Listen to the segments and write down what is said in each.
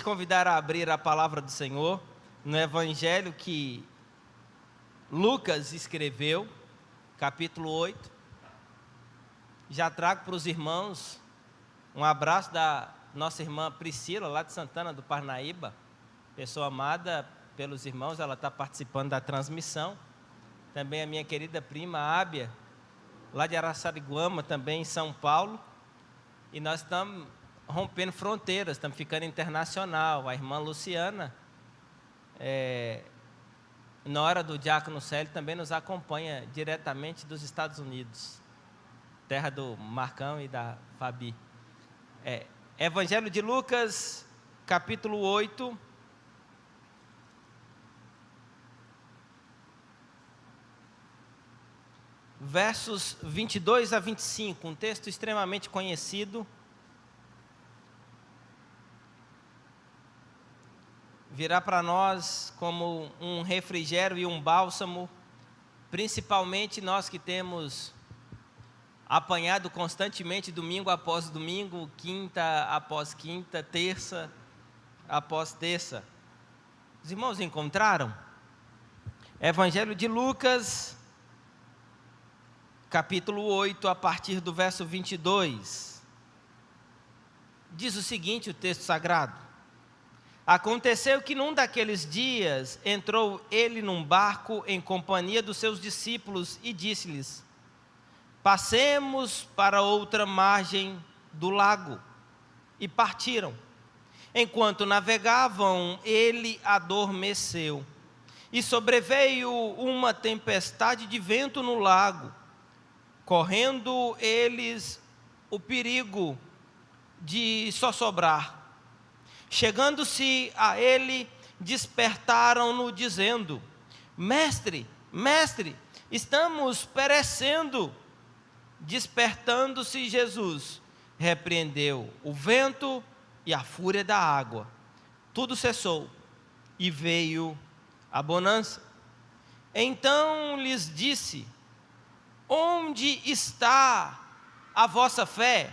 convidar a abrir a palavra do Senhor no Evangelho que Lucas escreveu, capítulo 8. Já trago para os irmãos um abraço da nossa irmã Priscila, lá de Santana do Parnaíba, pessoa amada pelos irmãos, ela está participando da transmissão. Também a minha querida prima Ábia, lá de Araçariguama, também em São Paulo. E nós estamos rompendo fronteiras, estamos ficando internacional. A irmã Luciana, na hora do Diácono Célio, também nos acompanha diretamente dos Estados Unidos, terra do Marcão e da Fabi. Evangelho de Lucas, capítulo 8. Versos 22 a 25, um texto extremamente conhecido. Virá para nós como um refrigério e um bálsamo, principalmente nós que temos apanhado constantemente domingo após domingo, quinta após quinta, terça após terça. Os irmãos encontraram? Evangelho de Lucas, capítulo 8, a partir do verso 22. Diz o seguinte, o texto sagrado: Aconteceu que num daqueles dias entrou ele num barco em companhia dos seus discípulos e disse-lhes: Passemos para outra margem do lago. E partiram. Enquanto navegavam, ele adormeceu. E sobreveio uma tempestade de vento no lago, correndo eles o perigo de sossobrar. Chegando-se a ele, despertaram-no, dizendo: Mestre, mestre, estamos perecendo. Despertando-se Jesus, repreendeu o vento e a fúria da água. Tudo cessou e veio a bonança. Então lhes disse: Onde está a vossa fé?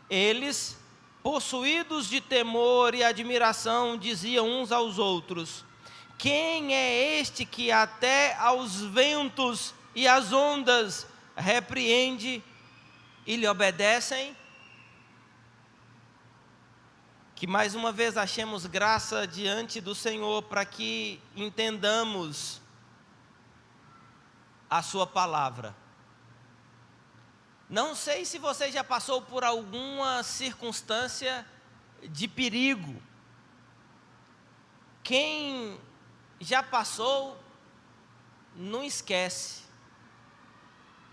Eles, possuídos de temor e admiração, diziam uns aos outros: Quem é este que até aos ventos e às ondas repreende e lhe obedecem? Que mais uma vez achemos graça diante do Senhor para que entendamos a sua palavra. Não sei se você já passou por alguma circunstância de perigo. Quem já passou, não esquece.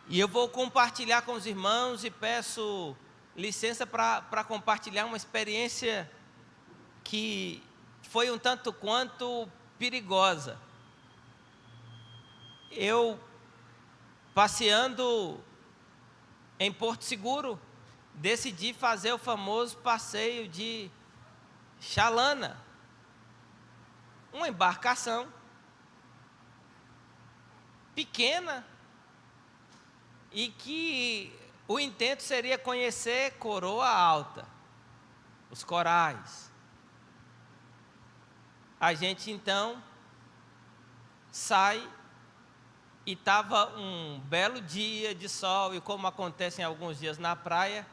E eu vou compartilhar com os irmãos e peço licença para compartilhar uma experiência que foi um tanto quanto perigosa. Eu, passeando em Porto Seguro, decidi fazer o famoso passeio de chalana, uma embarcação pequena e que o intento seria conhecer Coroa Alta, os corais. A gente então sai e estava um belo dia de sol, e como acontece em alguns dias na praia,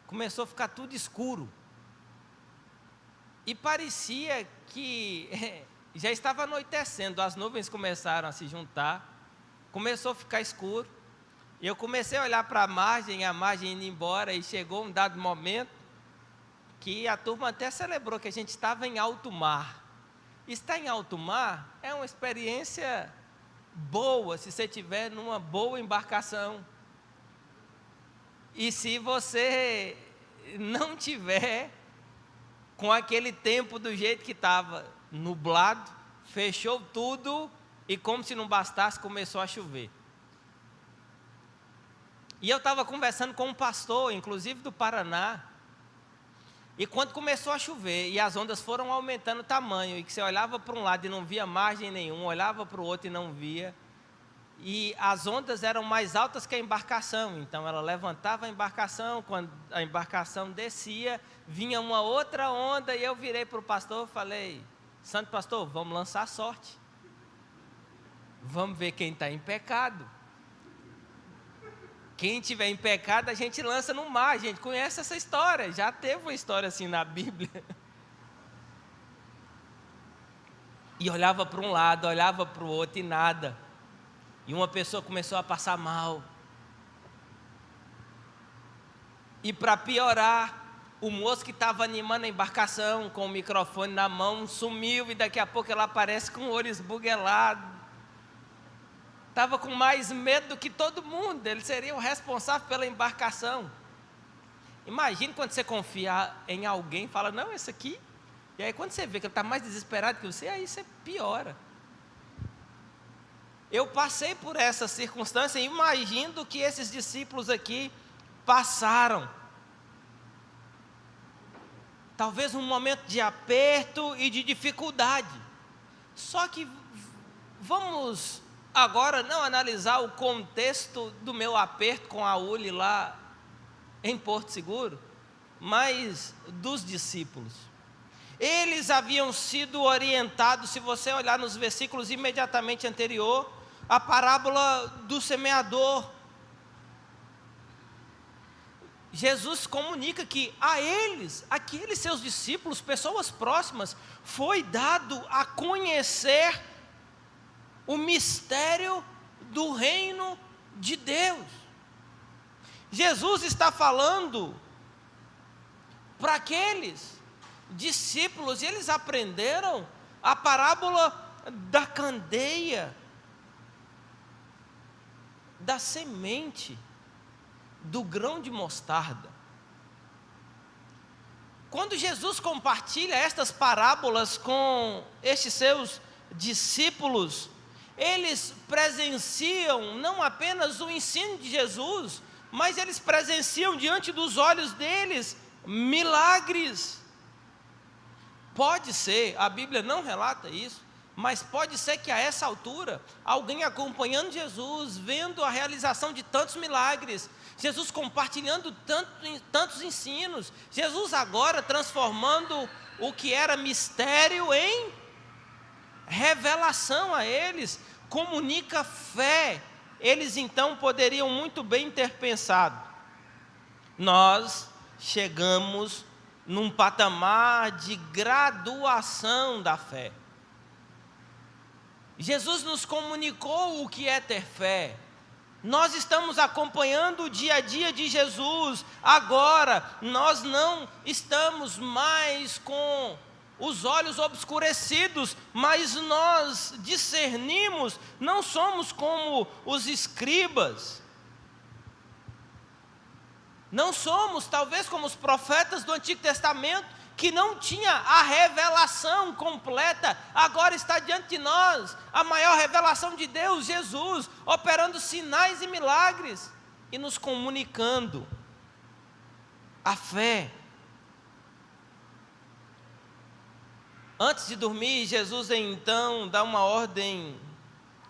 começou a ficar tudo escuro. E parecia que já estava anoitecendo, as nuvens começaram a se juntar, começou a ficar escuro. E eu comecei a olhar para a margem indo embora, e chegou um dado momento que a turma até celebrou que a gente estava em alto mar. Estar em alto mar é uma experiência boa se você estiver numa boa embarcação. E se você não tiver com aquele tempo do jeito que estava, nublado, fechou tudo e, como se não bastasse, começou a chover. E eu estava conversando com um pastor, inclusive do Paraná, e quando começou a chover e as ondas foram aumentando o tamanho, e que você olhava para um lado e não via margem nenhuma, olhava para o outro e não via, e as ondas eram mais altas que a embarcação. Então ela levantava a embarcação, quando a embarcação descia, vinha uma outra onda, e eu virei para o pastor e falei: santo pastor, vamos lançar sorte. Vamos ver quem está em pecado. Quem tiver em pecado, a gente lança no mar. A gente conhece essa história, já teve uma história assim na Bíblia. E olhava para um lado, olhava para o outro e nada. E uma pessoa começou a passar mal. E para piorar, o moço que estava animando a embarcação com o microfone na mão sumiu, e daqui a pouco ela aparece com o olho esbuguelado. Estava com mais medo do que todo mundo. Ele seria o responsável pela embarcação. Imagine quando você confia em alguém e fala: não, esse aqui. E aí quando você vê que ele está mais desesperado que você, aí você piora. Eu passei por essa circunstância e imagino que esses discípulos aqui passaram. Talvez um momento de aperto e de dificuldade. Só que vamos agora não analisar o contexto do meu aperto com a Uli lá em Porto Seguro, mas dos discípulos. Eles haviam sido orientados, se você olhar nos versículos imediatamente anterior, a parábola do semeador. Jesus comunica que a eles, aqueles seus discípulos, pessoas próximas, foi dado a conhecer o mistério do reino de Deus. Jesus está falando para aqueles discípulos, e eles aprenderam a parábola da candeia, da semente, do grão de mostarda. Quando Jesus compartilha estas parábolas com estes seus discípulos, eles presenciam não apenas o ensino de Jesus, mas eles presenciam diante dos olhos deles milagres. Pode ser, a Bíblia não relata isso, mas pode ser que a essa altura, alguém acompanhando Jesus, vendo a realização de tantos milagres, Jesus compartilhando tantos ensinos, Jesus agora transformando o que era mistério em revelação a eles, comunica fé. Eles então poderiam muito bem ter pensado: nós chegamos num patamar de graduação da fé. Jesus nos comunicou o que é ter fé. Nós estamos acompanhando o dia a dia de Jesus. Agora, nós não estamos mais com os olhos obscurecidos, mas nós discernimos, não somos como os escribas. Não somos, talvez, como os profetas do Antigo Testamento, que não tinha a revelação completa. Agora está diante de nós a maior revelação de Deus, Jesus, operando sinais e milagres e nos comunicando a fé. Antes de dormir, Jesus então dá uma ordem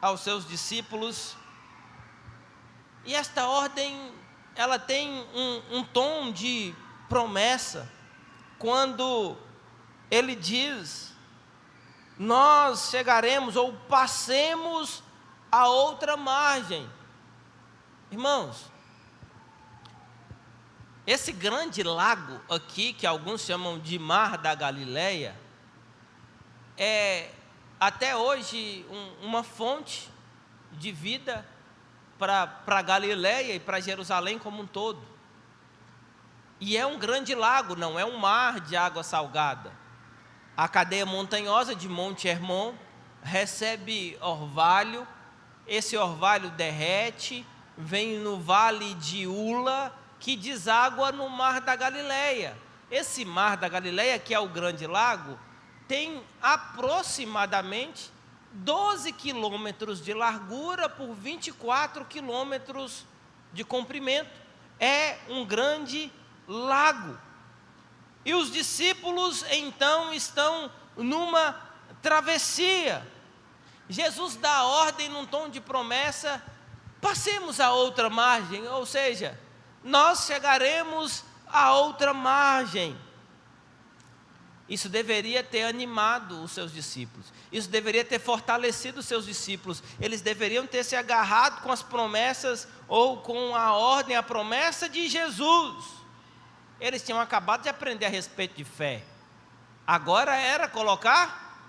aos seus discípulos, e esta ordem, ela tem um tom de promessa, quando ele diz: nós chegaremos ou passemos a outra margem. Irmãos, esse grande lago aqui, que alguns chamam de Mar da Galileia, é até hoje uma fonte de vida para Galileia e para Jerusalém como um todo. E é um grande lago, não é um mar de água salgada. A cadeia montanhosa de Monte Hermon recebe orvalho, esse orvalho derrete, vem no vale de Ula, que deságua no Mar da Galileia. Esse Mar da Galileia, que é o grande lago, tem aproximadamente 12 quilômetros de largura por 24 quilômetros de comprimento. É um grande lago. E os discípulos então estão numa travessia. Jesus dá ordem num tom de promessa: passemos a outra margem, ou seja, nós chegaremos a outra margem. Isso deveria ter animado os seus discípulos, isso deveria ter fortalecido os seus discípulos, eles deveriam ter se agarrado com as promessas, ou com a ordem, a promessa de Jesus. Eles tinham acabado de aprender a respeito de fé, agora era colocar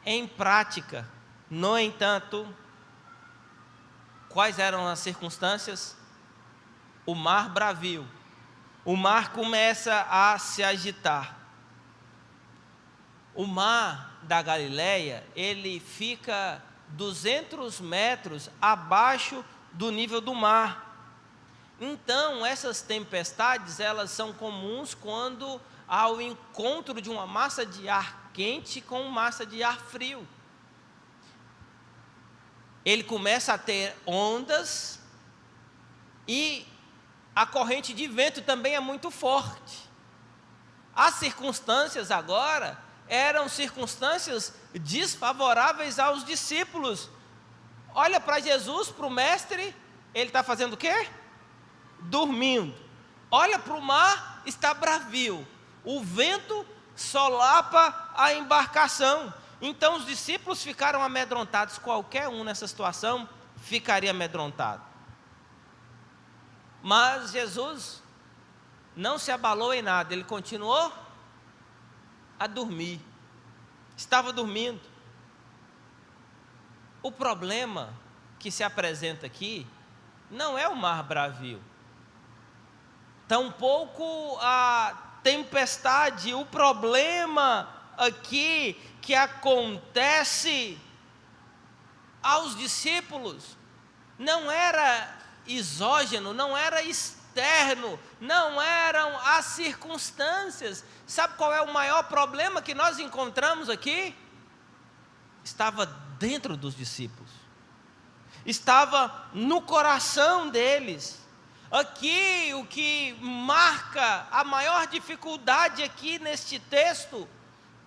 em prática. No entanto, quais eram as circunstâncias? O mar bravio, o mar começa a se agitar. O mar da Galileia, ele fica 200 metros abaixo do nível do mar. Então, essas tempestades, elas são comuns quando há o encontro de uma massa de ar quente com massa de ar frio. Ele começa a ter ondas e a corrente de vento também é muito forte. As circunstâncias agora eram circunstâncias desfavoráveis aos discípulos. Olha para Jesus, para o mestre, ele está fazendo o quê? Dormindo. Olha para o mar, está bravio. O vento solapa a embarcação. Então os discípulos ficaram amedrontados. Qualquer um nessa situação ficaria amedrontado. Mas Jesus não se abalou em nada, ele continuou a dormir. Estava dormindo. O problema que se apresenta aqui não é o mar bravio, tampouco a tempestade. O problema aqui que acontece aos discípulos não era exógeno, não era externo, não eram as circunstâncias. Sabe qual é o maior problema que nós encontramos aqui? Estava dentro dos discípulos, estava no coração deles. Aqui o que marca a maior dificuldade aqui neste texto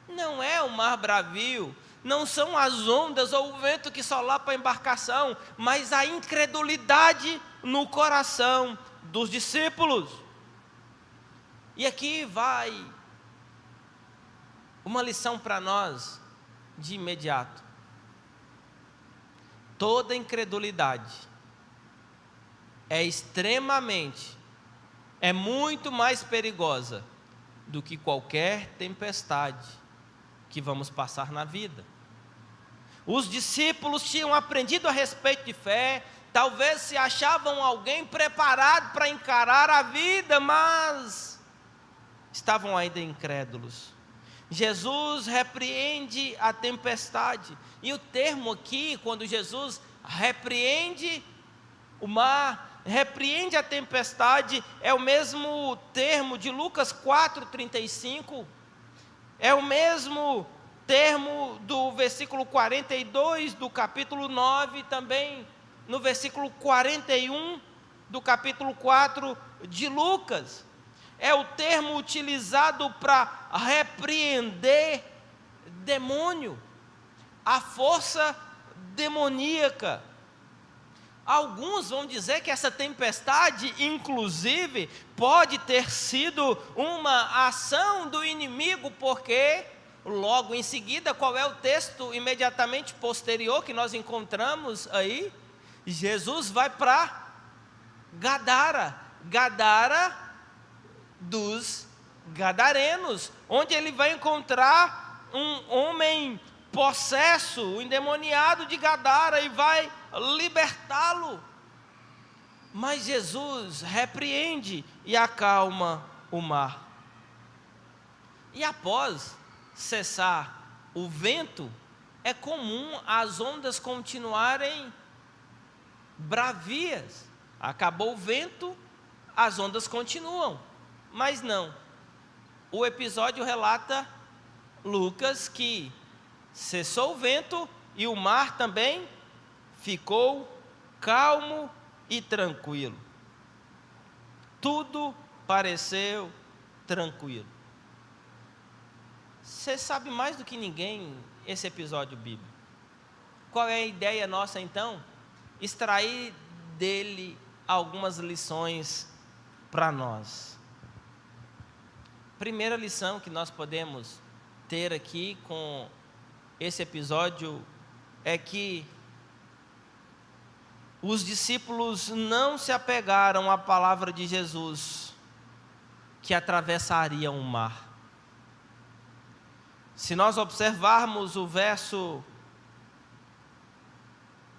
não é o mar bravio, não são as ondas ou o vento que solapa a embarcação, mas a incredulidade no coração dos discípulos. E aqui vai uma lição para nós de imediato. Toda incredulidade é muito mais perigosa do que qualquer tempestade que vamos passar na vida. Os discípulos tinham aprendido a respeito de fé, talvez se achavam alguém preparado para encarar a vida, mas estavam ainda incrédulos. Jesus repreende a tempestade, e o termo aqui, quando Jesus repreende o mar, repreende a tempestade, é o mesmo termo de Lucas 4:35, é o mesmo termo do versículo 42 do capítulo 9, também no versículo 41 do capítulo 4 de Lucas. É o termo utilizado para repreender demônio, a força demoníaca. Alguns vão dizer que essa tempestade, inclusive, pode ter sido uma ação do inimigo, porque logo em seguida, qual é o texto imediatamente posterior que nós encontramos aí? Jesus vai para Gadara, Gadara dos Gadarenos, onde ele vai encontrar um homem possesso, o endemoniado de Gadara, e vai libertá-lo. Mas Jesus repreende e acalma o mar. E após cessar o vento, é comum as ondas continuarem bravias. Acabou o vento, as ondas continuam. Mas não. O episódio relata Lucas que cessou o vento e o mar também ficou calmo e tranquilo. Tudo pareceu tranquilo. Você sabe mais do que ninguém esse episódio bíblico. Qual é a ideia nossa então? Extrair dele algumas lições para nós. Primeira lição que nós podemos ter aqui com esse episódio é que os discípulos não se apegaram à palavra de Jesus, que atravessaria o mar. Se nós observarmos o verso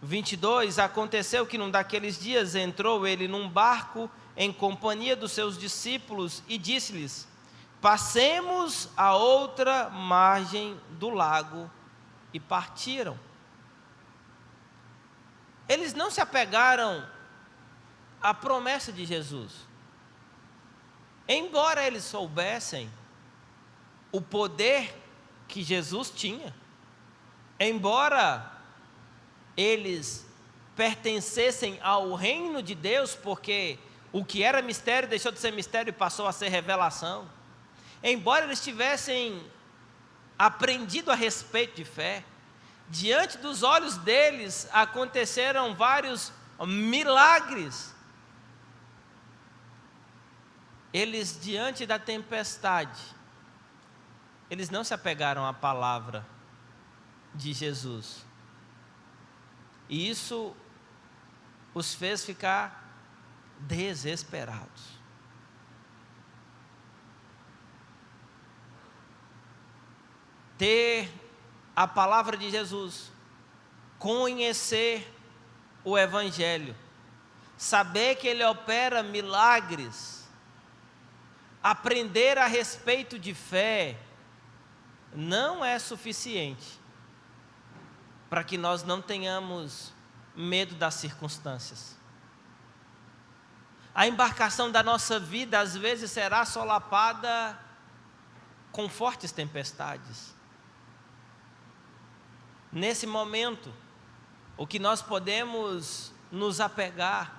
22, aconteceu que num daqueles dias entrou ele num barco em companhia dos seus discípulos e disse-lhes: passemos a outra margem do lago, e partiram. Eles não se apegaram à promessa de Jesus, embora eles soubessem o poder que Jesus tinha, embora eles pertencessem ao reino de Deus, porque o que era mistério deixou de ser mistério e passou a ser revelação, embora eles tivessem aprendido a respeito de fé, diante dos olhos deles aconteceram vários milagres. Eles, diante da tempestade, eles não se apegaram à palavra de Jesus. E isso os fez ficar desesperados. Ter a palavra de Jesus, conhecer o Evangelho, saber que Ele opera milagres, aprender a respeito de fé, não é suficiente para que nós não tenhamos medo das circunstâncias. A embarcação da nossa vida às vezes será solapada com fortes tempestades. Nesse momento, o que nós podemos nos apegar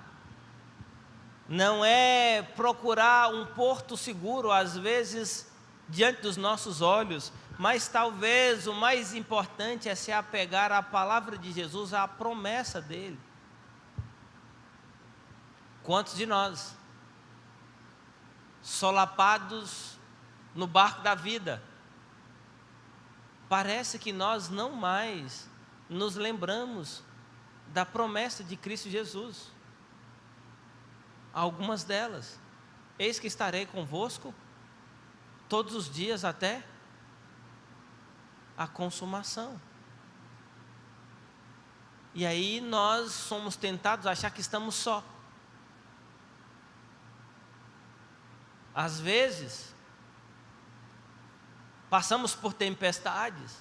não é procurar um porto seguro, às vezes, diante dos nossos olhos, mas talvez o mais importante é se apegar à palavra de Jesus, à promessa dele. Quantos de nós, solapados no barco da vida, parece que nós não mais nos lembramos da promessa de Cristo Jesus? Algumas delas: eis que estarei convosco todos os dias até a consumação. E aí nós somos tentados a achar que estamos só. Às vezes passamos por tempestades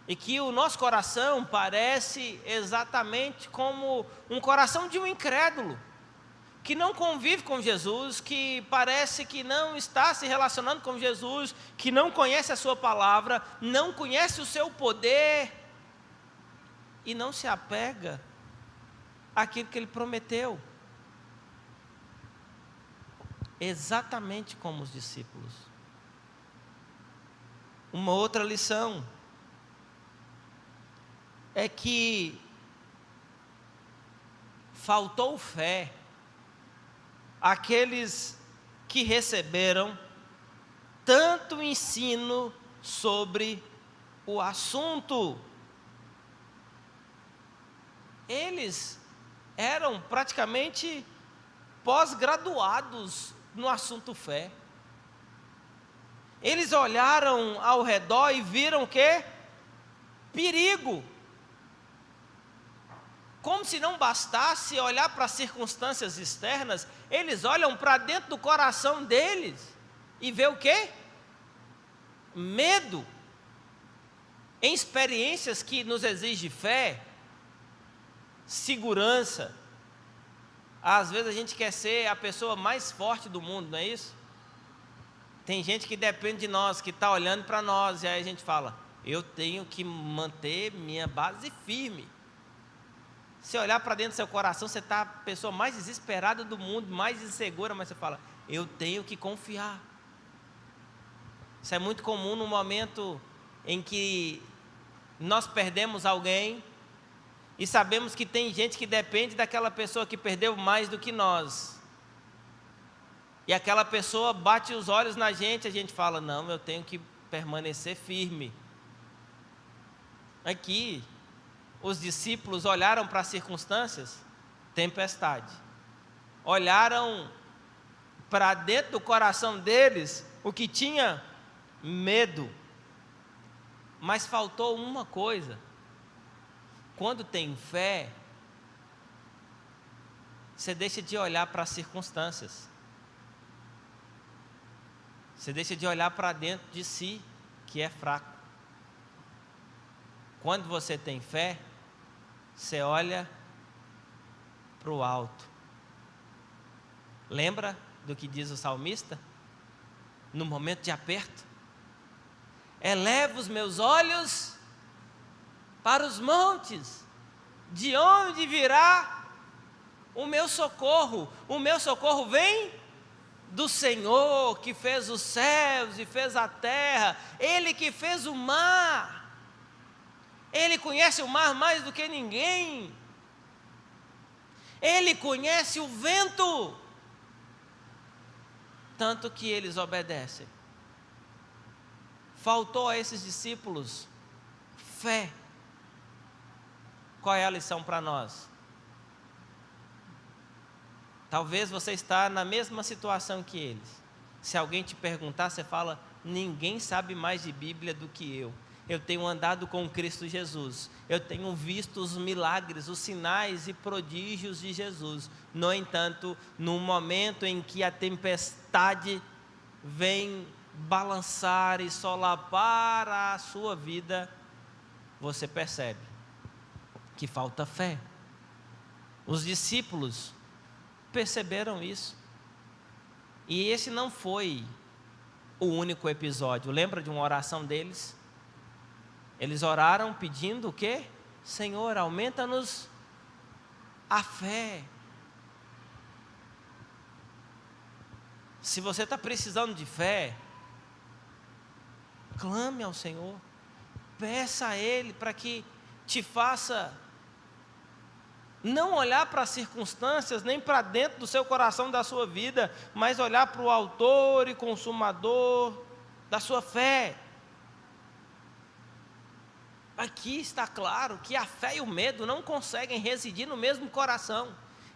e que o nosso coração parece exatamente como um coração de um incrédulo, que não convive com Jesus, que parece que não está se relacionando com Jesus, que não conhece a sua palavra, não conhece o seu poder e não se apega àquilo que ele prometeu. Exatamente como os discípulos. Uma outra lição é que faltou fé àqueles que receberam tanto ensino sobre o assunto. Eles eram praticamente pós-graduados no assunto fé. Eles olharam ao redor e viram o quê? Perigo. Como se não bastasse olhar para as circunstâncias externas, eles olham para dentro do coração deles e vê o quê? Medo. Em experiências que nos exigem fé, segurança. Às vezes a gente quer ser a pessoa mais forte do mundo, não é isso? Tem gente que depende de nós, que está olhando para nós, e aí a gente fala: eu tenho que manter minha base firme. Se olhar para dentro do seu coração, você está a pessoa mais desesperada do mundo, mais insegura, mas você fala: eu tenho que confiar. Isso é muito comum no momento em que nós perdemos alguém e sabemos que tem gente que depende daquela pessoa que perdeu mais do que nós. E aquela pessoa bate os olhos na gente, a gente fala, não, eu tenho que permanecer firme. Aqui, os discípulos olharam para as circunstâncias, tempestade. Olharam para dentro do coração deles, o que tinha medo. Mas faltou uma coisa. Quando tem fé, você deixa de olhar para as circunstâncias. Você deixa de olhar para dentro de si, que é fraco. Quando você tem fé, você olha para o alto. Lembra do que diz o salmista? No momento de aperto, elevo os meus olhos para os montes, de onde virá o meu socorro? O meu socorro vem do Senhor, que fez os céus e fez a terra, Ele que fez o mar. Ele conhece o mar mais do que ninguém. Ele conhece o vento, tanto que eles obedecem. Faltou a esses discípulos fé. Qual é a lição para nós? Talvez você está na mesma situação que eles. Se alguém te perguntar, você fala, ninguém sabe mais de Bíblia do que eu. Eu tenho andado com Cristo Jesus. Eu tenho visto os milagres, os sinais e prodígios de Jesus. No entanto, no momento em que a tempestade vem balançar e solapar a sua vida, você percebe que falta fé. Os discípulos perceberam isso. E esse não foi o único episódio. Lembra de uma oração deles? Eles oraram pedindo o quê? Senhor, aumenta-nos a fé. Se você está precisando de fé, clame ao Senhor. Peça a Ele para que te faça não olhar para as circunstâncias, nem para dentro do seu coração, da sua vida, mas olhar para o autor e consumador da sua fé. Aqui está claro que a fé e o medo não conseguem residir no mesmo coração.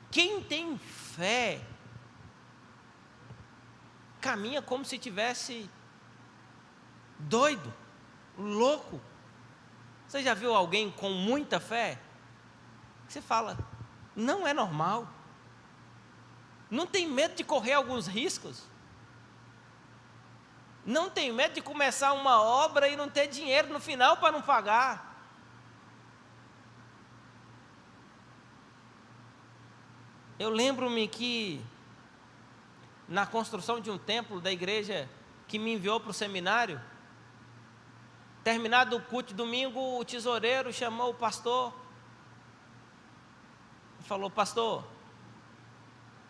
Quem tem fé, caminha como se tivesse doido, louco. Você já viu alguém com muita fé? Você fala, não é normal. Não tem medo de correr alguns riscos. Não tem medo de começar uma obra e não ter dinheiro no final para não pagar. Eu lembro-me que na construção de um templo da igreja que me enviou para o seminário, terminado o culto de domingo, o tesoureiro chamou o pastor e falou, pastor,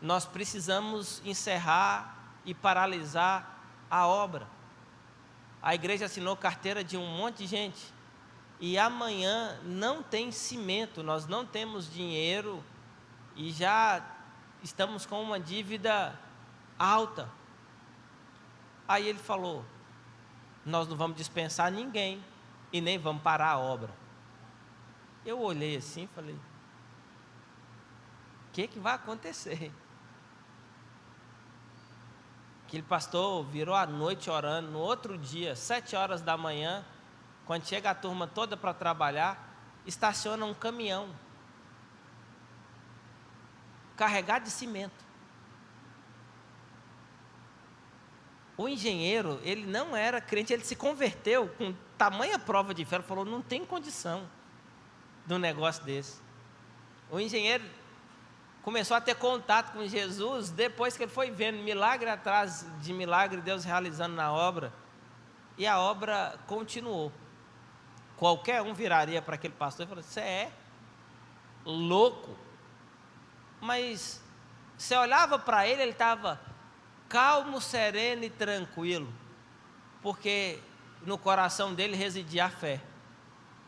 nós precisamos encerrar e paralisar a obra. A igreja assinou carteira de um monte de gente e amanhã não tem cimento, nós não temos dinheiro e já estamos com uma dívida alta. Aí ele falou, nós não vamos dispensar ninguém e nem vamos parar a obra. Eu olhei assim e falei, o que vai acontecer? Aquele pastor virou a noite orando. No outro dia, 7 horas da manhã, quando chega a turma toda para trabalhar, estaciona um caminhão carregado de cimento. O engenheiro, ele não era crente, ele se converteu com tamanha prova de fé. Ele falou, não tem condição de um negócio desse. O engenheiro começou a ter contato com Jesus depois que ele foi vendo milagre atrás de milagre, Deus realizando na obra, e a obra continuou. Qualquer um viraria para aquele pastor e falou, você é louco. Mas você olhava para ele, ele estava calmo, sereno e tranquilo, porque no coração dele residia a fé.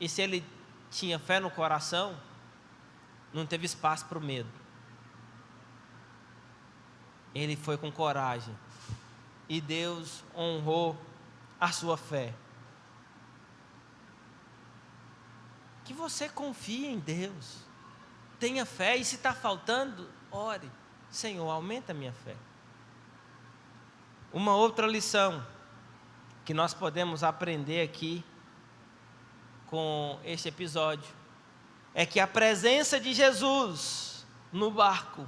E se ele tinha fé no coração, não teve espaço para o medo. Ele foi com coragem. E Deus honrou a sua fé. Que você confie em Deus. Tenha fé. E se está faltando, ore. Senhor, aumenta a minha fé. Uma outra lição que nós podemos aprender aqui com este episódio é que a presença de Jesus no barco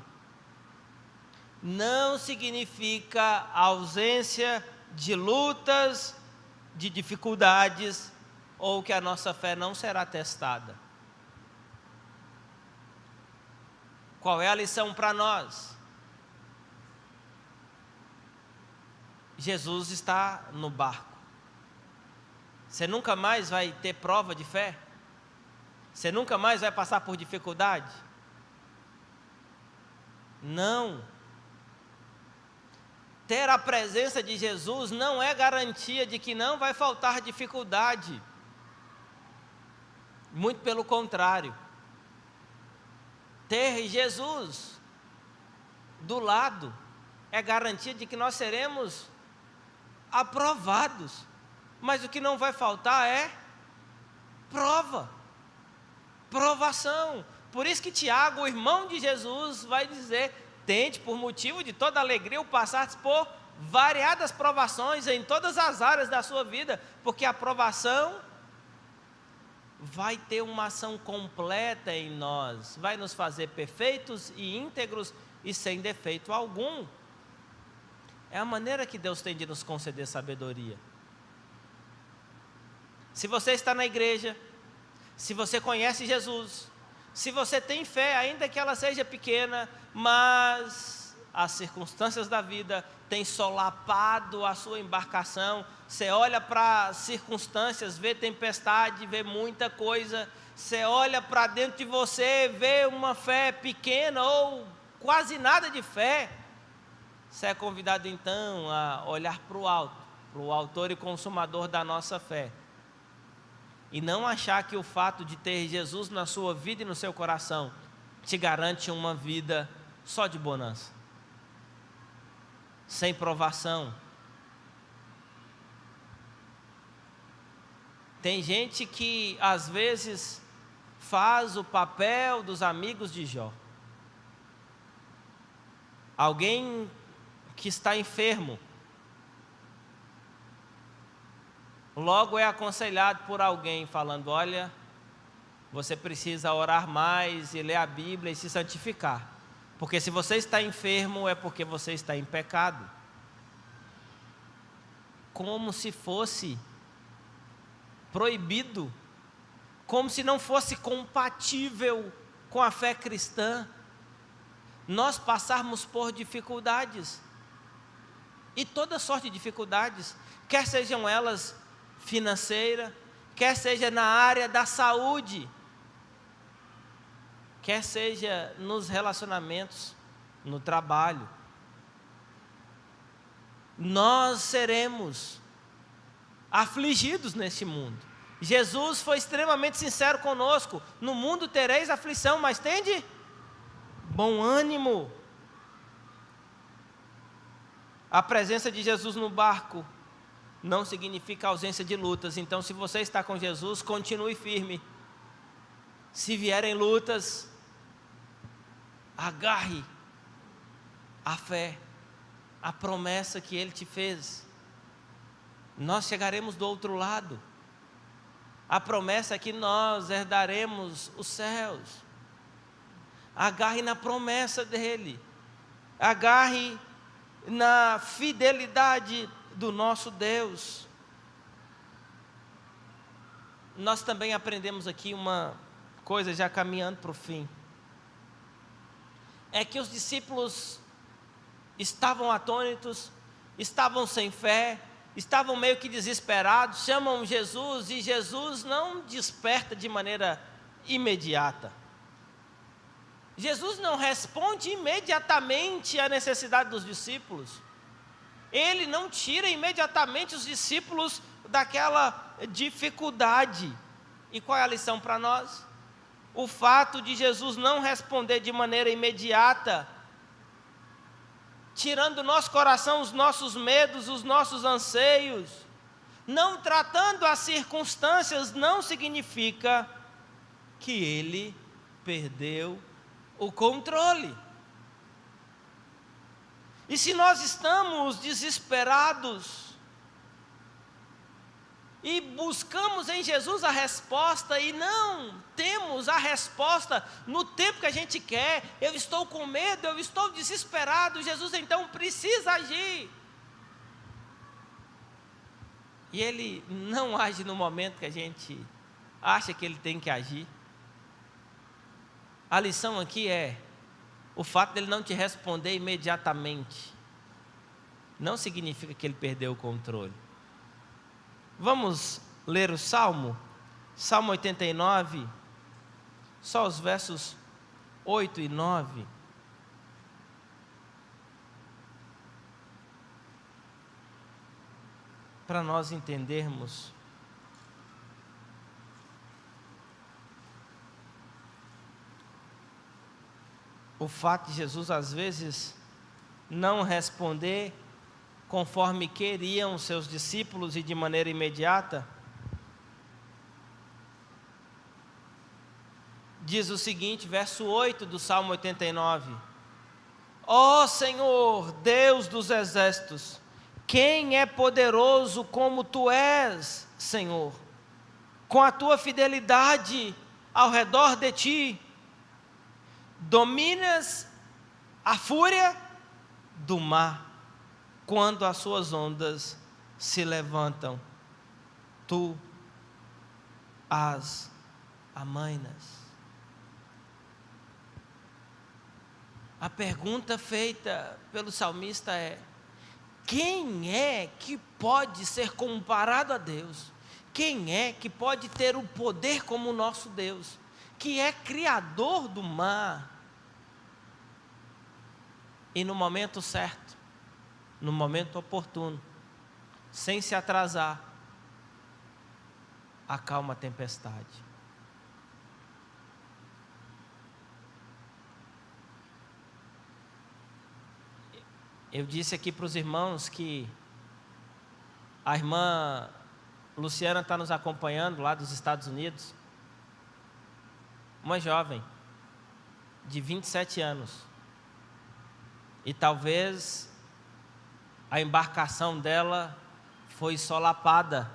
não significa a ausência de lutas, de dificuldades, ou que a nossa fé não será testada. Qual é a lição para nós? Jesus está no barco. Você nunca mais vai ter prova de fé? Você nunca mais vai passar por dificuldade? Não. Ter a presença de Jesus não é garantia de que não vai faltar dificuldade. Muito pelo contrário. Ter Jesus do lado é garantia de que nós seremos aprovados. Mas o que não vai faltar é prova, provação. Por isso que Tiago, o irmão de Jesus, vai dizer: tente por motivo de toda alegria o passar por variadas provações em todas as áreas da sua vida, porque a provação vai ter uma ação completa em nós, vai nos fazer perfeitos e íntegros e sem defeito algum. É a maneira que Deus tem de nos conceder sabedoria. Se você está na igreja, se você conhece Jesus, se você tem fé, ainda que ela seja pequena, mas as circunstâncias da vida têm solapado a sua embarcação, você olha para as circunstâncias, vê tempestade, vê muita coisa, você olha para dentro de você, vê uma fé pequena ou quase nada de fé, você é convidado então a olhar para o alto, para o autor e consumador da nossa fé, e não achar que o fato de ter Jesus na sua vida e no seu coração te garante uma vida só de bonança, sem provação. Tem gente que às vezes faz o papel dos amigos de Jó. Alguém que está enfermo, logo é aconselhado por alguém falando: olha, você precisa orar mais e ler a Bíblia e se santificar, porque se você está enfermo é porque você está em pecado. Como se fosse proibido, como se não fosse compatível com a fé cristã nós passarmos por dificuldades, e toda sorte de dificuldades, quer sejam elas financeira, quer seja na área da saúde, quer seja nos relacionamentos, no trabalho. Nós seremos afligidos neste mundo. Jesus foi extremamente sincero conosco: no mundo tereis aflição, mas tende bom ânimo. A presença de Jesus no barco não significa ausência de lutas. Então, se você está com Jesus, continue firme. Se vierem lutas, agarre a fé, a promessa que Ele te fez. Nós chegaremos do outro lado. A promessa é que nós herdaremos os céus. Agarre na promessa dEle. Agarre na fidelidade do nosso Deus. Nós também aprendemos aqui uma coisa, já caminhando para o fim. É que os discípulos estavam atônitos, estavam sem fé, estavam meio que desesperados, chamam Jesus e Jesus não desperta de maneira imediata. Jesus não responde imediatamente à necessidade dos discípulos. Ele não tira imediatamente os discípulos daquela dificuldade. E qual é a lição para nós? O fato de Jesus não responder de maneira imediata, tirando do nosso coração os nossos medos, os nossos anseios, não tratando as circunstâncias, não significa que ele perdeu o controle. E se nós estamos desesperados e buscamos em Jesus a resposta e não temos a resposta no tempo que a gente quer, eu estou com medo, eu estou desesperado, Jesus então precisa agir. E ele não age no momento que a gente acha que ele tem que agir. A lição aqui é: o fato dele não te responder imediatamente não significa que ele perdeu o controle. Vamos ler o Salmo 89, só os versos 8 e 9. Para nós entendermos o fato de Jesus às vezes não responder conforme queriam seus discípulos e de maneira imediata. Diz o seguinte, verso 8 do Salmo 89: Ó Senhor, Deus dos exércitos, quem é poderoso como Tu és, Senhor? Com a Tua fidelidade ao redor de Ti, dominas a fúria do mar, quando as suas ondas se levantam, Tu as amainas. A pergunta feita pelo salmista é: quem é que pode ser comparado a Deus? Quem é que pode ter o poder como o nosso Deus, que é criador do mar? E no momento certo, no momento oportuno, sem se atrasar, acalma a tempestade. Eu disse aqui para os irmãos que a irmã Luciana está nos acompanhando lá dos Estados Unidos, uma jovem de 27 anos, e talvez a embarcação dela foi solapada,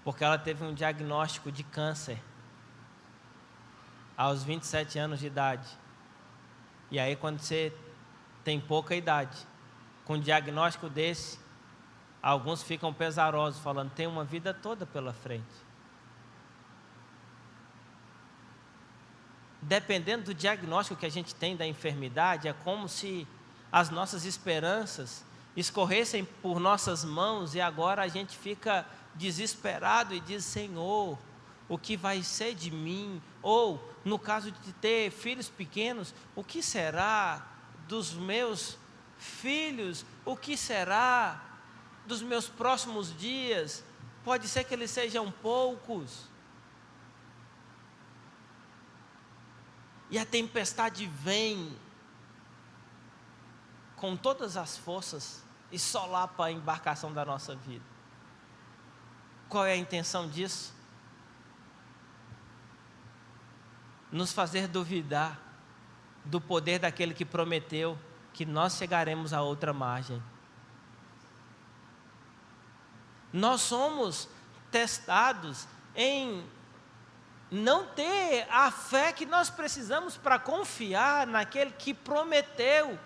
porque ela teve um diagnóstico de câncer aos 27 anos de idade. E aí quando você tem pouca idade, com um diagnóstico desse, alguns ficam pesarosos, falando, tem uma vida toda pela frente. Dependendo do diagnóstico que a gente tem da enfermidade, é como se as nossas esperanças escorressem por nossas mãos e agora a gente fica desesperado e diz, Senhor, o que vai ser de mim? Ou, no caso de ter filhos pequenos, o que será dos meus filhos? O que será dos meus próximos dias? Pode ser que eles sejam poucos. E a tempestade vem com todas as forças e solapa a embarcação da nossa vida. Qual é a intenção disso? Nos fazer duvidar do poder daquele que prometeu que nós chegaremos a outra margem. Nós somos testados em não ter a fé que nós precisamos para confiar naquele que prometeu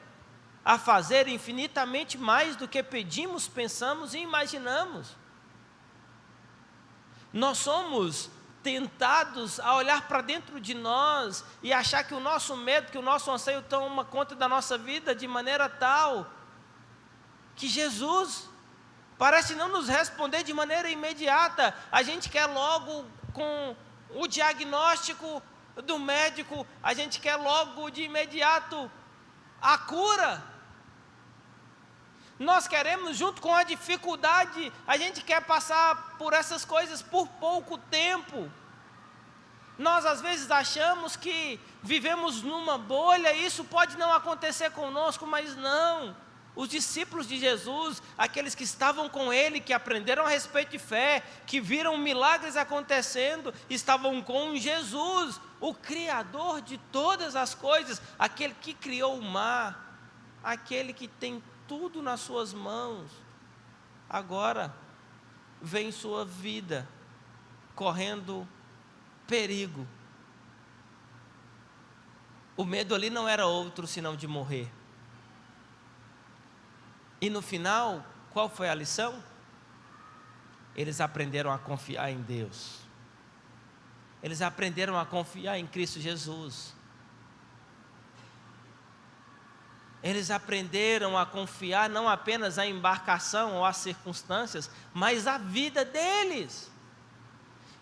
a fazer infinitamente mais do que pedimos, pensamos e imaginamos. Nós somos tentados a olhar para dentro de nós e achar que o nosso medo, que o nosso anseio toma conta da nossa vida de maneira tal que Jesus parece não nos responder de maneira imediata. A gente quer logo com o diagnóstico do médico, a gente quer logo de imediato a cura. Nós queremos, junto com a dificuldade, a gente quer passar por essas coisas por pouco tempo. Nós às vezes achamos que vivemos numa bolha, e isso pode não acontecer conosco, mas não. Os discípulos de Jesus, aqueles que estavam com Ele, que aprenderam a respeito de fé, que viram milagres acontecendo, estavam com Jesus, o Criador de todas as coisas, aquele que criou o mar, aquele que tem tudo nas suas mãos. Agora, vem sua vida correndo perigo. O medo ali não era outro senão de morrer. E no final, qual foi a lição? Eles aprenderam a confiar em Deus. Eles aprenderam a confiar em Cristo Jesus. Eles aprenderam a confiar não apenas a embarcação ou as circunstâncias, mas a vida deles.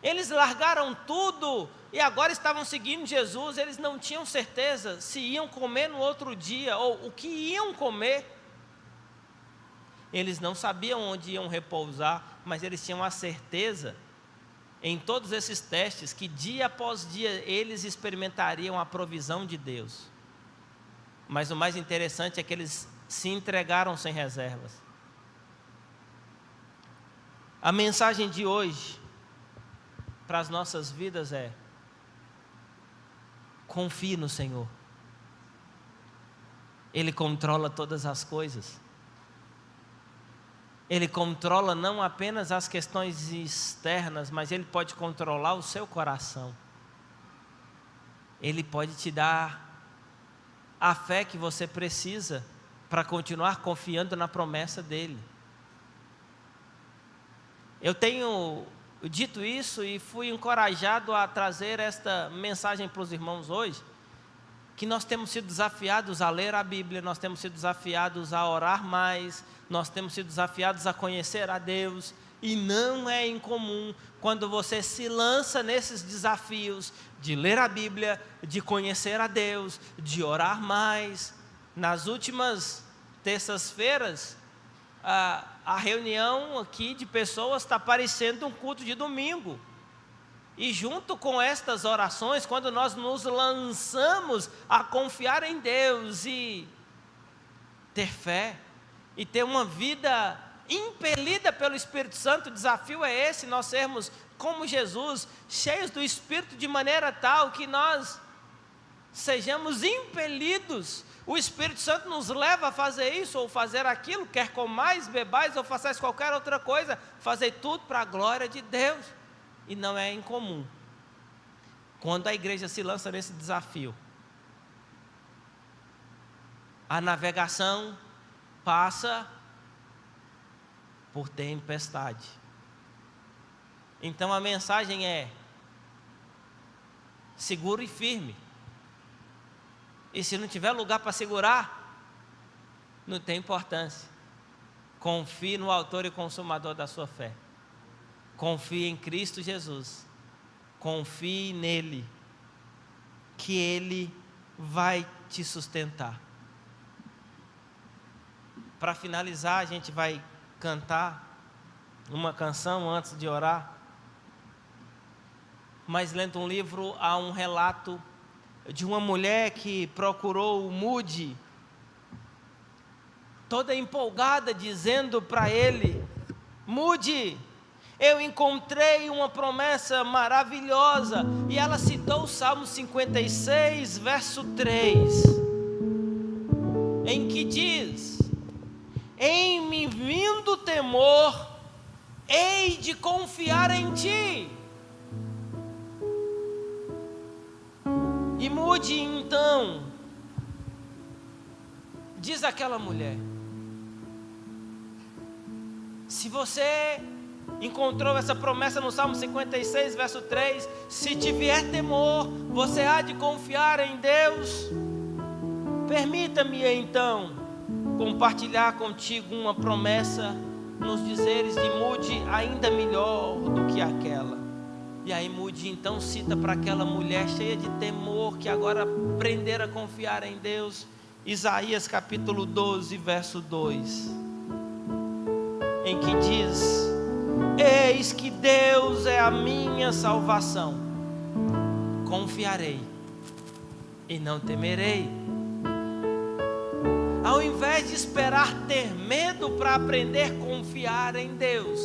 Eles largaram tudo e agora estavam seguindo Jesus. Eles não tinham certeza se iam comer no outro dia ou o que iam comer. Eles não sabiam onde iam repousar, mas eles tinham a certeza, em todos esses testes, que dia após dia eles experimentariam a provisão de Deus. Mas o mais interessante é que eles se entregaram sem reservas. A mensagem de hoje para as nossas vidas é: confie no Senhor. Ele controla todas as coisas. Ele controla não apenas as questões externas, mas Ele pode controlar o seu coração. Ele pode te dar a fé que você precisa para continuar confiando na promessa dEle. Eu tenho dito isso e fui encorajado a trazer esta mensagem para os irmãos hoje, que nós temos sido desafiados a ler a Bíblia, nós temos sido desafiados a orar mais, nós temos sido desafiados a conhecer a Deus, e não é incomum quando você se lança nesses desafios de ler a Bíblia, de conhecer a Deus, de orar mais. Nas últimas terças-feiras, a reunião aqui de pessoas está parecendo um culto de domingo. E junto com estas orações, quando nós nos lançamos a confiar em Deus e ter fé, e ter uma vida impelida pelo Espírito Santo, o desafio é esse: nós sermos como Jesus, cheios do Espírito de maneira tal que nós sejamos impelidos. O Espírito Santo nos leva a fazer isso ou fazer aquilo, quer comais, bebais ou façais qualquer outra coisa, fazer tudo para a glória de Deus. E não é incomum quando a igreja se lança nesse desafio, a navegação passa por tempestade. Então a mensagem é: seguro e firme. E se não tiver lugar para segurar, não tem importância. Confie no autor e consumador da sua fé. Confie em Cristo Jesus. Confie nele, que Ele vai te sustentar. Para finalizar, a gente vai cantar uma canção antes de orar. Mas lendo um livro, há um relato de uma mulher que procurou o Moody, toda empolgada, dizendo para ele: Moody, eu encontrei uma promessa maravilhosa. E ela citou o Salmo 56, verso 3, em que diz: em me vindo temor, hei de confiar em ti. E Moody então diz àquela mulher: se você encontrou essa promessa no Salmo 56, verso 3, se te vier temor, você há de confiar em Deus. Permita-me então compartilhar contigo uma promessa nos dizeres de Moody ainda melhor do que aquela. E aí Moody então cita para aquela mulher cheia de temor, que agora aprendera a confiar em Deus, Isaías capítulo 12, verso 2. em que diz: eis que Deus é a minha salvação, confiarei e não temerei. Ao invés de esperar ter medo para aprender a confiar em Deus,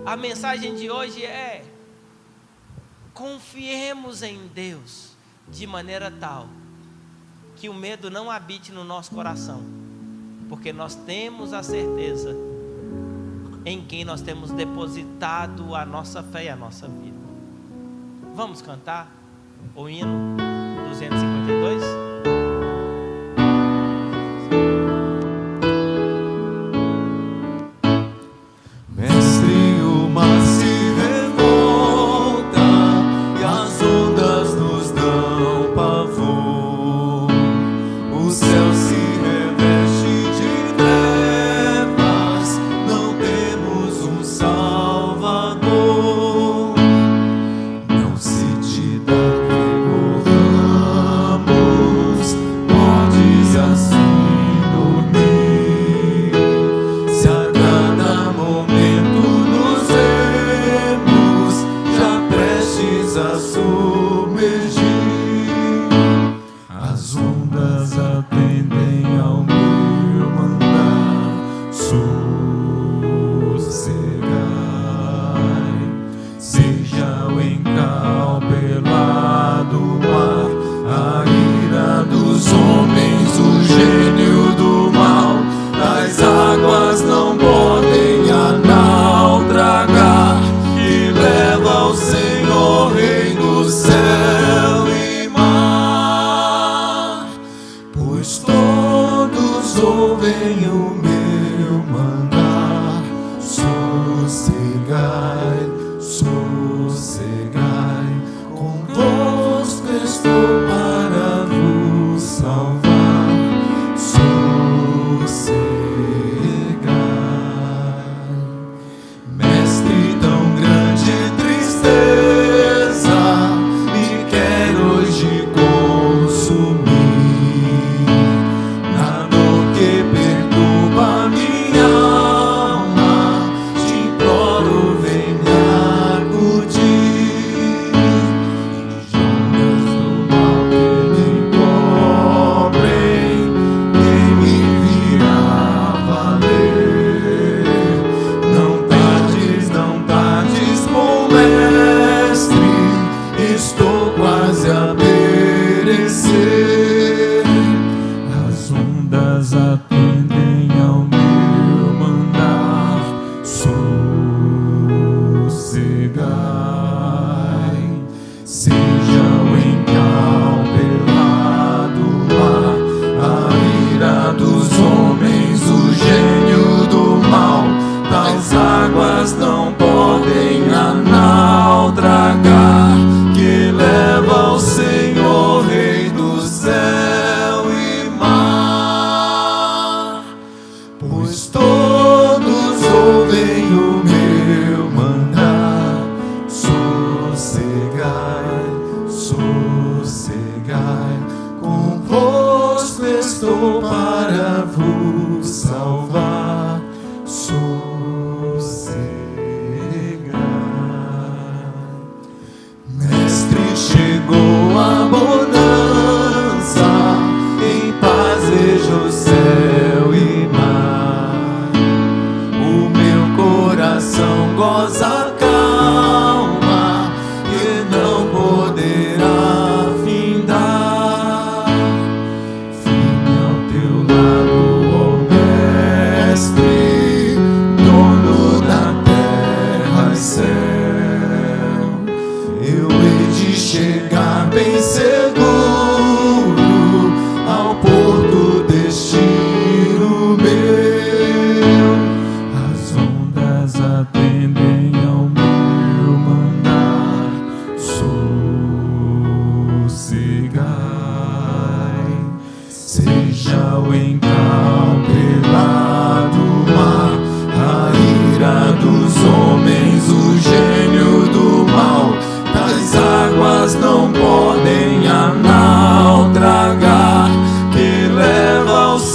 a mensagem de hoje é: confiemos em Deus de maneira tal que o medo não habite no nosso coração, porque nós temos a certeza em quem nós temos depositado a nossa fé e a nossa vida. Vamos cantar o hino 252?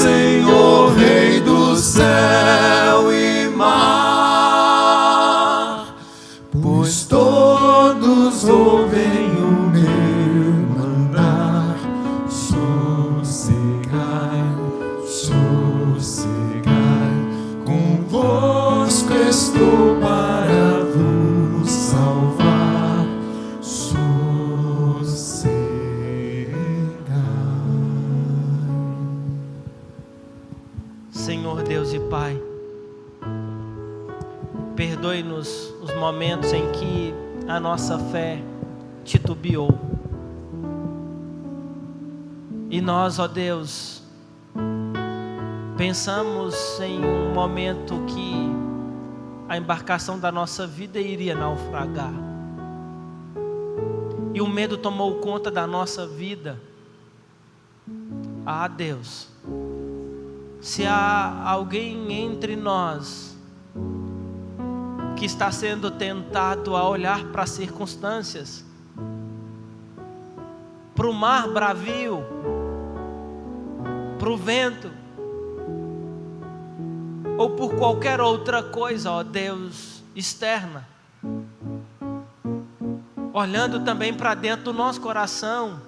Senhor, Rei do céu e mar. Senhor Deus e Pai, perdoe-nos os momentos em que a nossa fé titubeou. E nós, ó Deus, pensamos em um momento que a embarcação da nossa vida iria naufragar. E o medo tomou conta da nossa vida. Ah, Deus, se há alguém entre nós que está sendo tentado a olhar para as circunstâncias, para o mar bravio, para o vento, ou por qualquer outra coisa, ó Deus, externa, olhando também para dentro do nosso coração,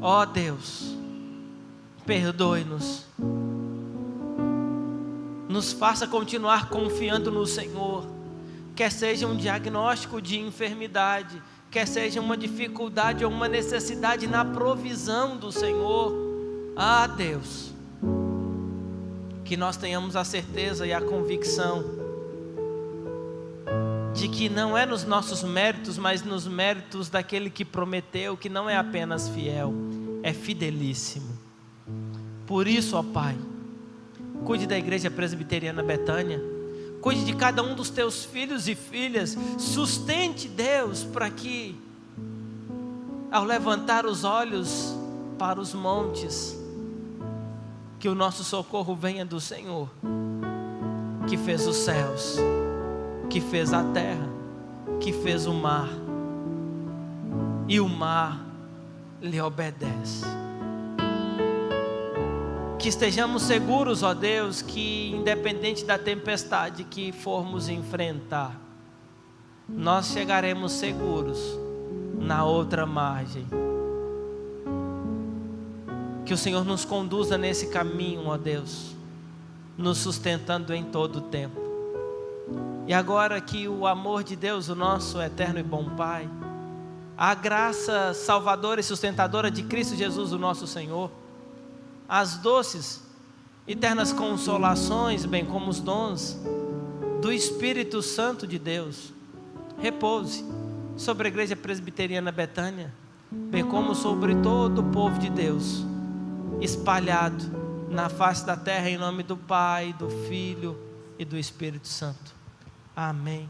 ó Deus, perdoe-nos, nos faça continuar confiando no Senhor, quer seja um diagnóstico de enfermidade, quer seja uma dificuldade ou uma necessidade na provisão do Senhor. Ah, Deus, que nós tenhamos a certeza e a convicção de que não é nos nossos méritos, mas nos méritos daquele que prometeu, que não é apenas fiel, é fidelíssimo. Por isso, ó Pai, cuide da Igreja Presbiteriana Betânia, cuide de cada um dos teus filhos e filhas, sustente, Deus, para que, ao levantar os olhos para os montes, que o nosso socorro venha do Senhor, que fez os céus, que fez a terra, que fez o mar, e o mar lhe obedece. Que estejamos seguros, ó Deus, que independente da tempestade que formos enfrentar, nós chegaremos seguros na outra margem. Que o Senhor nos conduza nesse caminho, ó Deus, nos sustentando em todo o tempo. E agora que o amor de Deus, o nosso eterno e bom Pai, a graça salvadora e sustentadora de Cristo Jesus, o nosso Senhor, as doces, eternas consolações, bem como os dons do Espírito Santo de Deus, repouse sobre a Igreja Presbiteriana Betânia, bem como sobre todo o povo de Deus, espalhado na face da terra, em nome do Pai, do Filho e do Espírito Santo. Amém.